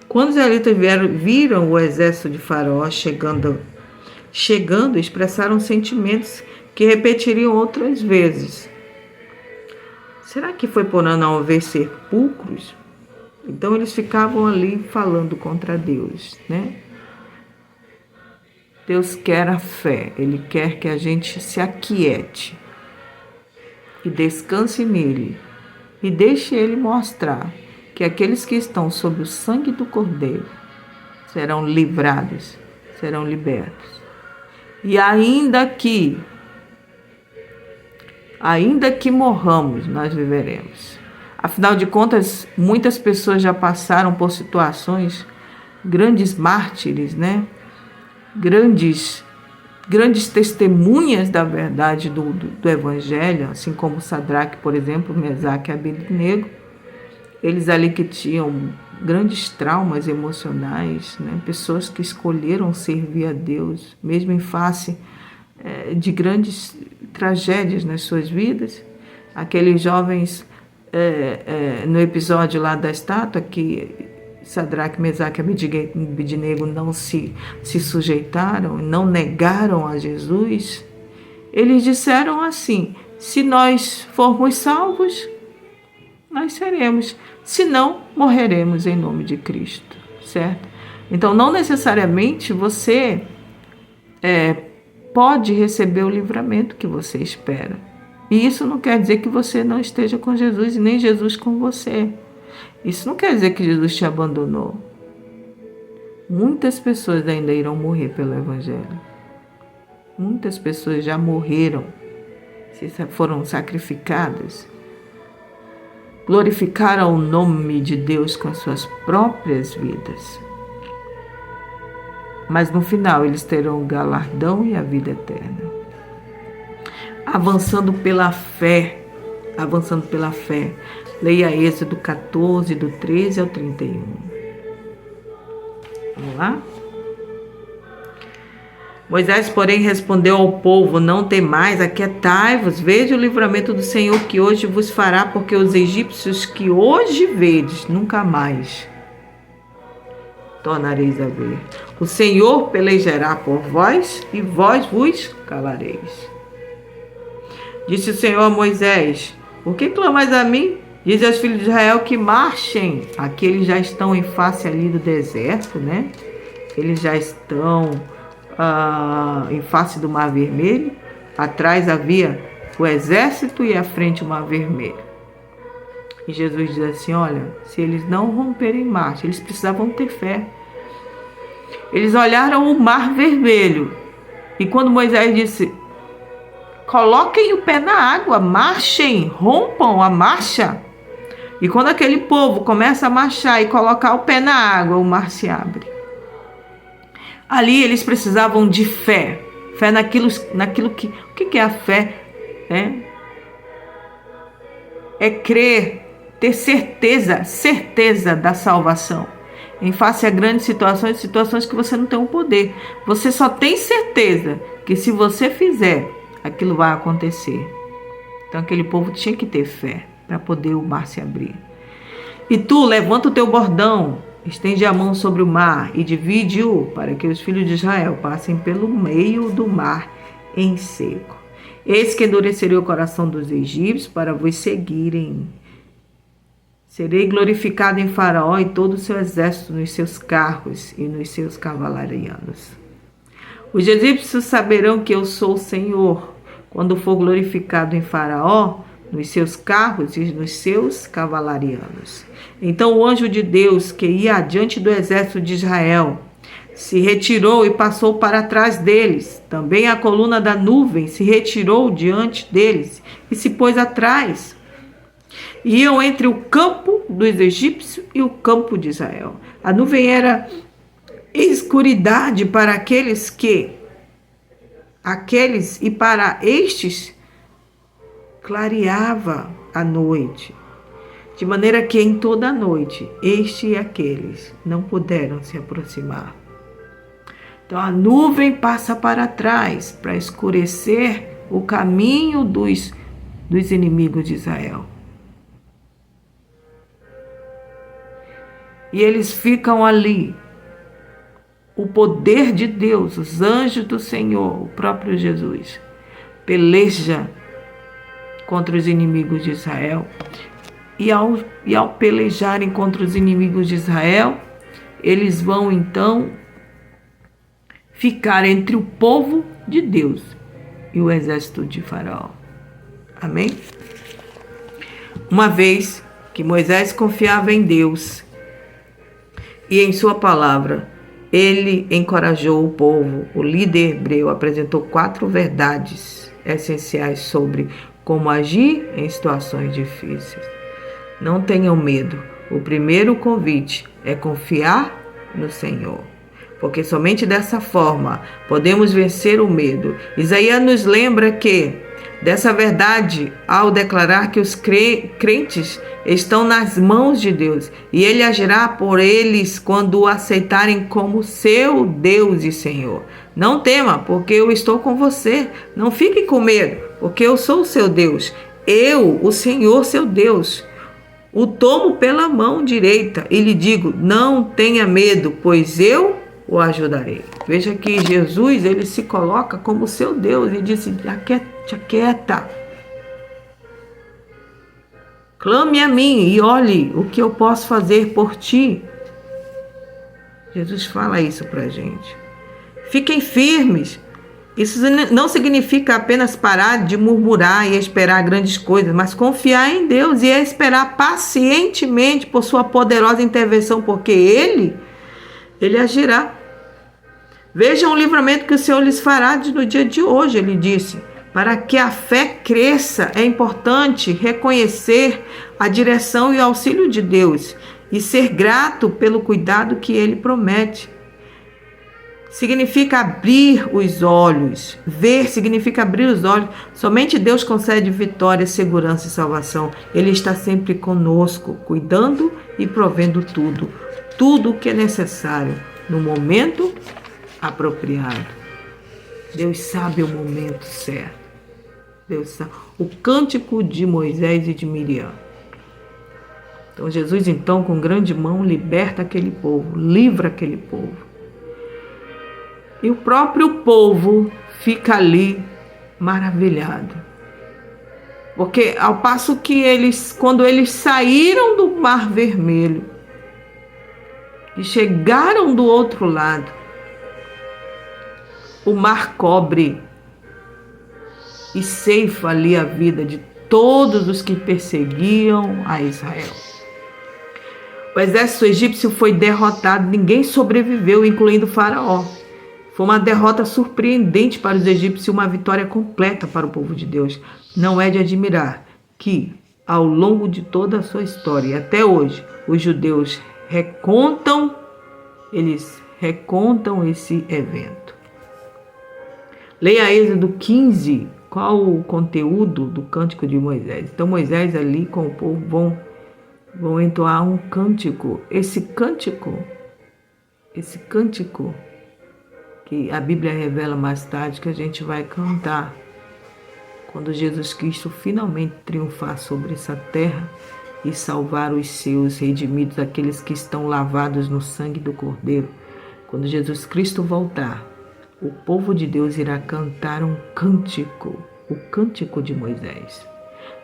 Quando os israelitas viram o exército de Faraó chegando, expressaram sentimentos que repetiriam outras vezes. Será que foi por não haver sepulcros? Então eles ficavam ali falando contra Deus, né? Deus quer a fé, Ele quer que a gente se aquiete e descanse nele e deixe Ele mostrar que aqueles que estão sob o sangue do Cordeiro serão livrados, serão libertos. E ainda que morramos, nós viveremos. Afinal de contas, muitas pessoas já passaram por situações, grandes mártires, né? Grandes testemunhas da verdade do Evangelho, assim como Sadraque, por exemplo, Mesaque e Abednego. Eles ali que tinham grandes traumas emocionais, né? Pessoas que escolheram servir a Deus, mesmo em face de grandes tragédias nas suas vidas. Aqueles jovens, no episódio lá da estátua, que Sadraque, Mesaque e Abednego não se sujeitaram, não negaram a Jesus, eles disseram assim: se nós formos salvos, nós seremos, se não, morreremos em nome de Cristo, certo? Então, não necessariamente você pode receber o livramento que você espera. E isso não quer dizer que você não esteja com Jesus e nem Jesus com você. Isso não quer dizer que Jesus te abandonou. Muitas pessoas ainda irão morrer pelo Evangelho. Muitas pessoas já morreram, foram sacrificadas, glorificaram o nome de Deus com as suas próprias vidas. Mas no final eles terão o galardão e a vida eterna. Avançando pela fé, avançando pela fé. Leia Êxodo 14, do 13 ao 31. Vamos lá? Moisés, porém, respondeu ao povo: não temais, aquietai-vos, veja o livramento do Senhor que hoje vos fará, porque os egípcios que hoje vedes, nunca mais tornareis a ver. O Senhor pelejará por vós, e vós vos calareis. Disse o Senhor a Moisés: por que clamais a mim? Diz aos filhos de Israel que marchem. Aqui eles já estão em face ali do deserto, né? Eles já estão em face do Mar Vermelho. Atrás havia o exército e à frente o Mar Vermelho. E Jesus diz assim: olha, se eles não romperem marcha, eles precisavam ter fé. Eles olharam o Mar Vermelho. E quando Moisés disse: coloquem o pé na água, marchem, rompam a marcha. E quando aquele povo começa a marchar e colocar o pé na água, o mar se abre. Ali eles precisavam de fé. Fé naquilo que... O que é a fé? É crer, ter certeza da salvação. Em face a grandes situações que você não tem o poder. Você só tem certeza que se você fizer, aquilo vai acontecer. Então aquele povo tinha que ter fé para poder o mar se abrir. E tu, levanta o teu bordão, estende a mão sobre o mar e divide-o para que os filhos de Israel passem pelo meio do mar em seco. Eis que endureceria o coração dos egípcios para vos seguirem. Serei glorificado em Faraó e todo o seu exército, nos seus carros e nos seus cavalarianos. Os egípcios saberão que eu sou o Senhor, quando for glorificado em Faraó, nos seus carros e nos seus cavalarianos. Então o anjo de Deus, que ia adiante do exército de Israel, se retirou e passou para trás deles. Também a coluna da nuvem se retirou diante deles e se pôs atrás. Iam entre o campo dos egípcios e o campo de Israel. A nuvem era escuridade para aqueles e para estes clareava a noite, de maneira que em toda a noite este e aqueles não puderam se aproximar. Então a nuvem passa para trás para escurecer o caminho dos inimigos de Israel. E eles ficam ali. O poder de Deus, os anjos do Senhor, o próprio Jesus, peleja contra os inimigos de Israel. E ao pelejarem contra os inimigos de Israel, eles vão então ficar entre o povo de Deus e o exército de Faraó. Amém? Uma vez que Moisés confiava em Deus e em sua palavra, ele encorajou o povo. O líder hebreu apresentou 4 verdades essenciais sobre como agir em situações difíceis. Não tenham medo. O primeiro convite é confiar no Senhor, porque somente dessa forma podemos vencer o medo. Isaías nos lembra dessa verdade ao declarar que os crentes estão nas mãos de Deus e Ele agirá por eles quando o aceitarem como seu Deus e Senhor. Não tema, porque eu estou com você. Não fique com medo, porque eu sou o seu Deus. Eu, o Senhor, seu Deus, o tomo pela mão direita e lhe digo: não tenha medo, pois eu o ajudarei. Veja que Jesus, ele se coloca como seu Deus e disse: te aquieta. Clame a mim e olhe o que eu posso fazer por ti. Jesus fala isso pra gente. Fiquem firmes. Isso não significa apenas parar de murmurar e esperar grandes coisas, mas confiar em Deus e esperar pacientemente por sua poderosa intervenção, porque Ele agirá. Vejam o livramento que o Senhor lhes fará no dia de hoje, ele disse. Para que a fé cresça, é importante reconhecer a direção e o auxílio de Deus e ser grato pelo cuidado que Ele promete. significa abrir os olhos. Ver significa abrir os olhos. Somente Deus concede vitória, segurança e salvação. Ele está sempre conosco, cuidando e provendo tudo o que é necessário no momento apropriado. Deus sabe o momento certo. Deus sabe. O cântico de Moisés e de Miriam. Então Jesus, então, com grande mão, liberta aquele povo, livra aquele povo. E o próprio povo fica ali maravilhado. Porque ao passo que quando eles saíram do Mar Vermelho e chegaram do outro lado, o mar cobre e ceifa ali a vida de todos os que perseguiam a Israel. O exército egípcio foi derrotado, ninguém sobreviveu, incluindo Faraó. Foi uma derrota surpreendente para os egípcios e uma vitória completa para o povo de Deus. Não é de admirar que, ao longo de toda a sua história e até hoje, os judeus eles recontam esse evento. Leia Êxodo 15, qual o conteúdo do cântico de Moisés. Então Moisés ali com o povo vão entoar um cântico. Esse cântico que a Bíblia revela mais tarde, que a gente vai cantar quando Jesus Cristo finalmente triunfar sobre essa terra e salvar os seus redimidos, aqueles que estão lavados no sangue do Cordeiro. Quando Jesus Cristo voltar, o povo de Deus irá cantar um cântico, o cântico de Moisés.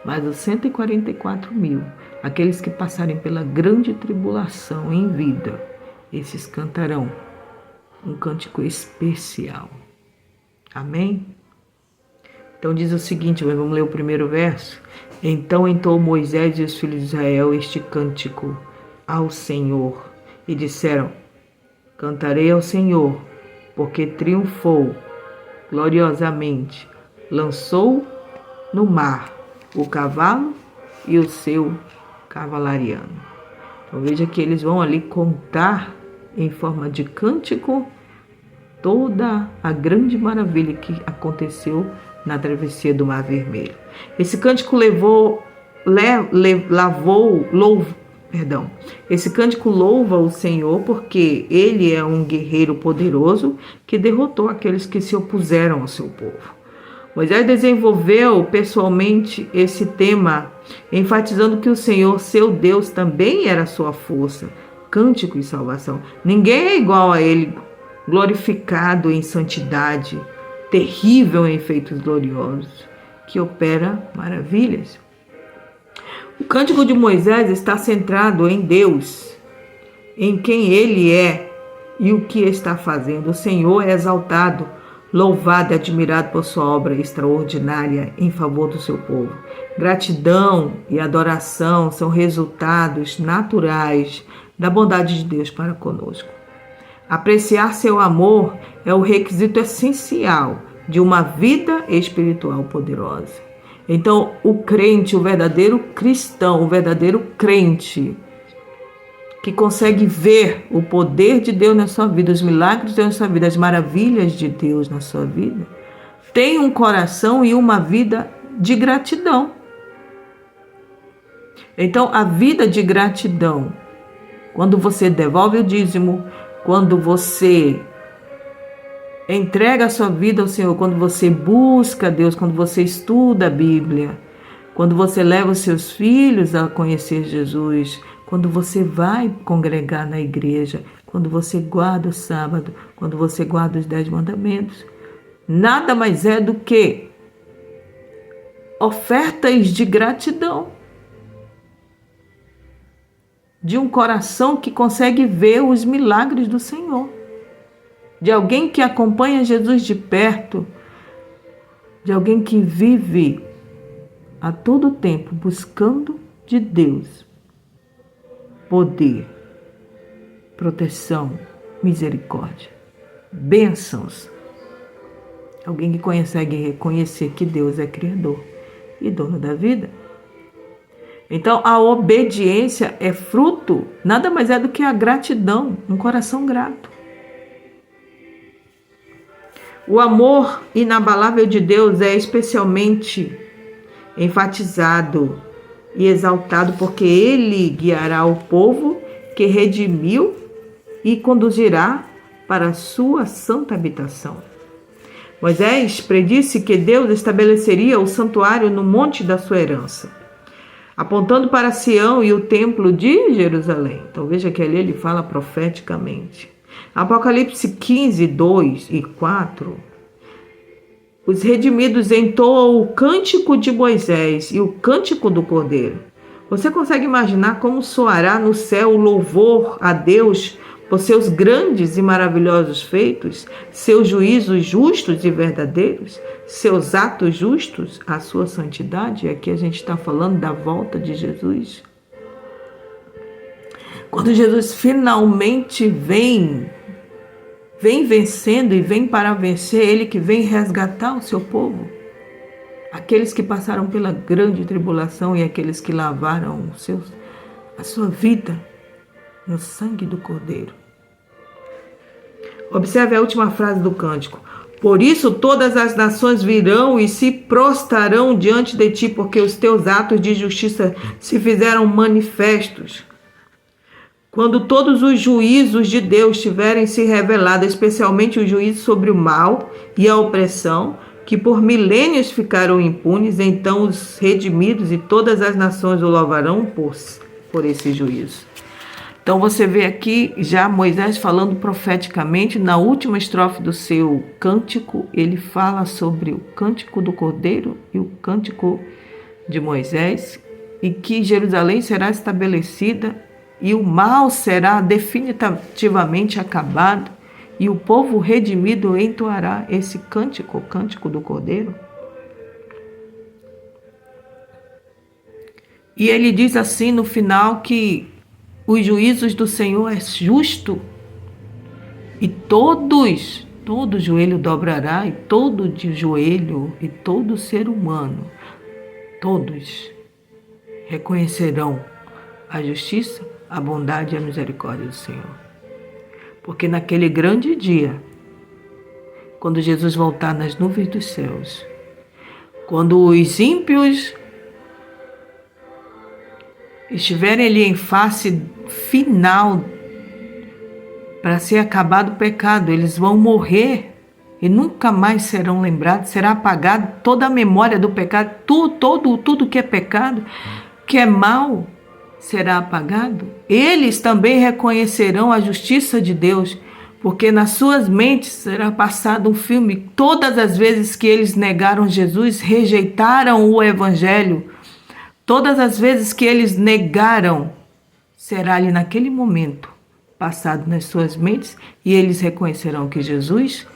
Mas os 144.000, aqueles que passarem pela grande tribulação em vida, esses cantarão um cântico especial. Amém? Então diz o seguinte, vamos ler o primeiro verso. Então entoou Moisés e os filhos de Israel este cântico ao Senhor e disseram: cantarei ao Senhor, porque triunfou gloriosamente, lançou no mar o cavalo e o seu cavalariano. Então veja que eles vão ali contar em forma de cântico toda a grande maravilha que aconteceu na travessia do Mar Vermelho. Esse cântico esse cântico louva o Senhor porque ele é um guerreiro poderoso que derrotou aqueles que se opuseram ao seu povo. Moisés desenvolveu pessoalmente esse tema, enfatizando que o Senhor, seu Deus, também era sua força, cântico e salvação. Ninguém é igual a ele, glorificado em santidade, terrível em feitos gloriosos, que opera maravilhas. O cântico de Moisés está centrado em Deus, em quem ele é e o que está fazendo. O Senhor é exaltado, louvado e admirado por sua obra extraordinária em favor do seu povo. Gratidão e adoração são resultados naturais da bondade de Deus para conosco. Apreciar seu amor é o requisito essencial de uma vida espiritual poderosa. Então, o crente, o verdadeiro cristão, o verdadeiro crente, que consegue ver o poder de Deus na sua vida, os milagres de Deus na sua vida, as maravilhas de Deus na sua vida, tem um coração e uma vida de gratidão. Então, a vida de gratidão, quando você devolve o dízimo, quando você entrega a sua vida ao Senhor, quando você busca Deus, quando você estuda a Bíblia, quando você leva os seus filhos a conhecer Jesus, quando você vai congregar na igreja, quando você guarda o sábado, quando você guarda os 10 mandamentos, nada mais é do que ofertas de gratidão, de um coração que consegue ver os milagres do Senhor, de alguém que acompanha Jesus de perto, de alguém que vive a todo tempo buscando de Deus poder, proteção, misericórdia, bênçãos. Alguém que consegue reconhecer que Deus é Criador e dono da vida. Então, a obediência é fruto, nada mais é do que a gratidão, um coração grato. O amor inabalável de Deus é especialmente enfatizado e exaltado porque Ele guiará o povo que redimiu e conduzirá para a sua santa habitação. Moisés predisse que Deus estabeleceria o santuário no monte da sua herança, apontando para Sião e o templo de Jerusalém. Então veja que ali ele fala profeticamente. Apocalipse 15, 2 e 4. Os redimidos entoam o cântico de Moisés e o cântico do Cordeiro. Você consegue imaginar como soará no céu o louvor a Deus por seus grandes e maravilhosos feitos, seus juízos justos e verdadeiros, seus atos justos, a sua santidade? Aqui a gente está falando da volta de Jesus. Quando Jesus finalmente vem vencendo e vem para vencer, Ele que vem resgatar o seu povo, aqueles que passaram pela grande tribulação e aqueles que lavaram a sua vida no sangue do Cordeiro. Observe a última frase do cântico. Por isso todas as nações virão e se prostrarão diante de ti, porque os teus atos de justiça se fizeram manifestos. Quando todos os juízos de Deus tiverem se revelado, especialmente o juízo sobre o mal e a opressão, que por milênios ficaram impunes, então os redimidos e todas as nações o louvarão por esse juízo. Então você vê aqui já Moisés falando profeticamente, na última estrofe do seu cântico, ele fala sobre o cântico do Cordeiro e o cântico de Moisés, e que Jerusalém será estabelecida e o mal será definitivamente acabado, e o povo redimido entoará esse cântico, o cântico do Cordeiro. E ele diz assim no final que os juízos do Senhor é justo e todo joelho dobrará, e todo de joelho e todo ser humano, todos reconhecerão a justiça, a bondade e a misericórdia do Senhor. Porque naquele grande dia, quando Jesus voltar nas nuvens dos céus, quando os ímpios estiverem ali em face final para ser acabado o pecado, eles vão morrer e nunca mais serão lembrados, será apagado toda a memória do pecado, tudo que é pecado, que é mal, será apagado. Eles também reconhecerão a justiça de Deus, porque nas suas mentes será passado um filme. Todas as vezes que eles negaram Jesus, rejeitaram o Evangelho, todas as vezes que eles negaram, será ali naquele momento passado nas suas mentes, e eles reconhecerão que Jesus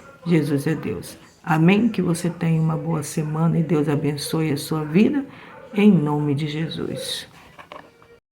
é Deus. Amém? Que você tenha uma boa semana e Deus abençoe a sua vida, em nome de Jesus.